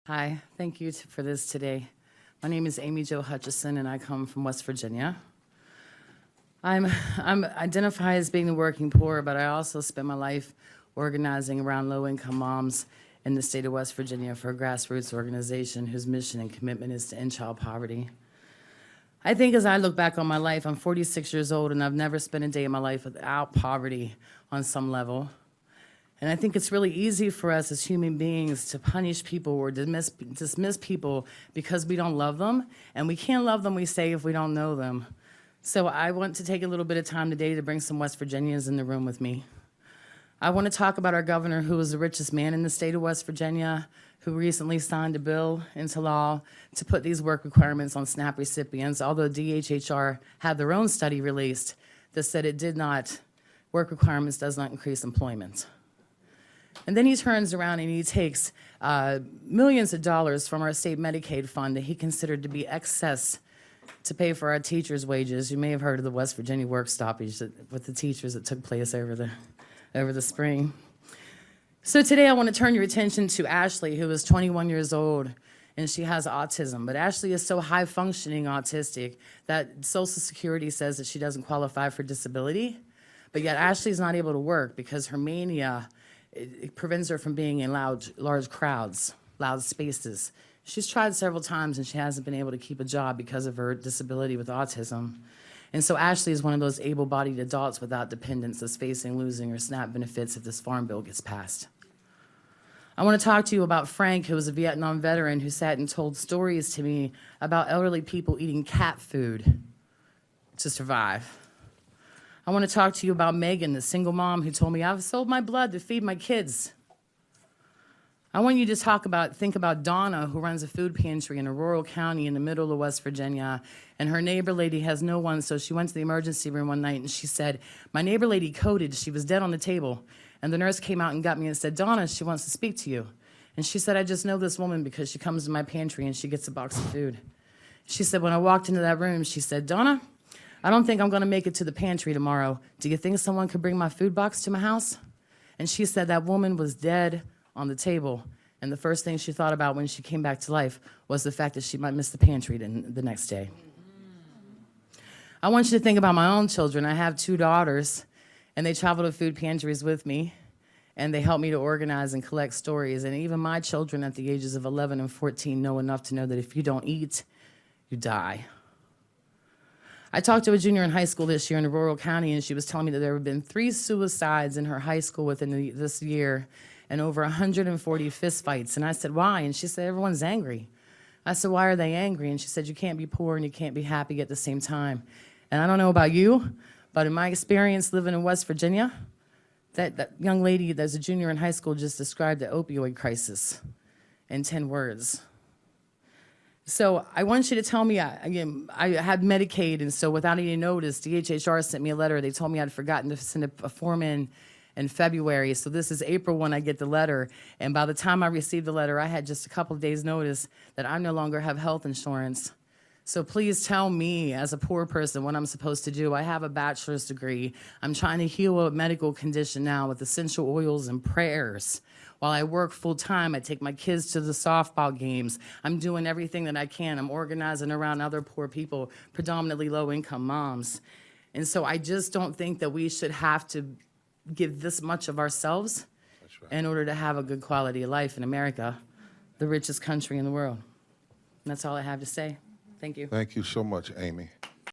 Hi, thank you for this today. My name is Amy Jo Hutchison, and I come from West Virginia. I'm identify as being the working poor, but I also spent my life organizing around low-income moms in the state of West Virginia for a grassroots organization whose mission and commitment is to end child poverty. I think as I look back on my life, I'm 46 years old, and I've never spent a day in my life without poverty on some level. And I think it's really easy for us as human beings to punish people or dismiss people because we don't love them. And we can't love them, we say, if we don't know them. So I want to take a little bit of time today to bring some West Virginians in the room with me. I want to talk about our governor, who is the richest man in the state of West Virginia, who recently signed a bill into law to put these work requirements on SNAP recipients, although DHHR had their own study released that said work requirements does not increase employment. And then he turns around and he takes millions of dollars from our state Medicaid fund that he considered to be excess to pay for our teachers' wages. You may have heard of the West Virginia work stoppage with the teachers that took place over the spring. So today I want to turn your attention to Ashley, who is 21 years old, and she has autism. But Ashley is so high-functioning autistic that Social Security says that she doesn't qualify for disability. But yet Ashley's not able to work because her mania it prevents her from being in large crowds, loud spaces. She's tried several times and she hasn't been able to keep a job because of her disability with autism. And so Ashley is one of those able-bodied adults without dependents that's facing losing her SNAP benefits if this farm bill gets passed. I want to talk to you about Frank, who was a Vietnam veteran who sat and told stories to me about elderly people eating cat food to survive. I want to talk to you about Megan, the single mom who told me, I've sold my blood to feed my kids. I want you to think about Donna, who runs a food pantry in a rural county in the middle of West Virginia, and her neighbor lady has no one, so she went to the emergency room one night and she said, my neighbor lady coded, she was dead on the table, and the nurse came out and got me and said, Donna, she wants to speak to you. And she said, I just know this woman because she comes to my pantry and she gets a box of food. She said, when I walked into that room, she said, Donna, I don't think I'm going to make it to the pantry tomorrow. Do you think someone could bring my food box to my house? And she said that woman was dead on the table. And the first thing she thought about when she came back to life was the fact that she might miss the pantry the next day. I want you to think about my own children. I have 2 daughters, and they travel to food pantries with me, and they help me to organize and collect stories. And even my children at the ages of 11 and 14 know enough to know that if you don't eat, you die. I talked to a junior in high school this year in a rural county, and she was telling me that there have been 3 suicides in her high school within this year and over 140 fistfights. And I said, why? And she said, everyone's angry. I said, why are they angry? And she said, you can't be poor and you can't be happy at the same time. And I don't know about you, but in my experience living in West Virginia, that young lady that's a junior in high school just described the opioid crisis in 10 words. So I want you to tell me, I had Medicaid, and so without any notice, DHHR sent me a letter. They told me I'd forgotten to send a form in February. So this is April when I get the letter. And by the time I received the letter, I had just a couple of days' notice that I no longer have health insurance. So please tell me, as a poor person, what I'm supposed to do. I have a bachelor's degree. I'm trying to heal a medical condition now with essential oils and prayers. While I work full-time, I take my kids to the softball games. I'm doing everything that I can. I'm organizing around other poor people, predominantly low-income moms. And so I just don't think that we should have to give this much of ourselves in order to have a good quality of life in America, the richest country in the world. And that's all I have to say. Thank you. Thank you so much, Amy.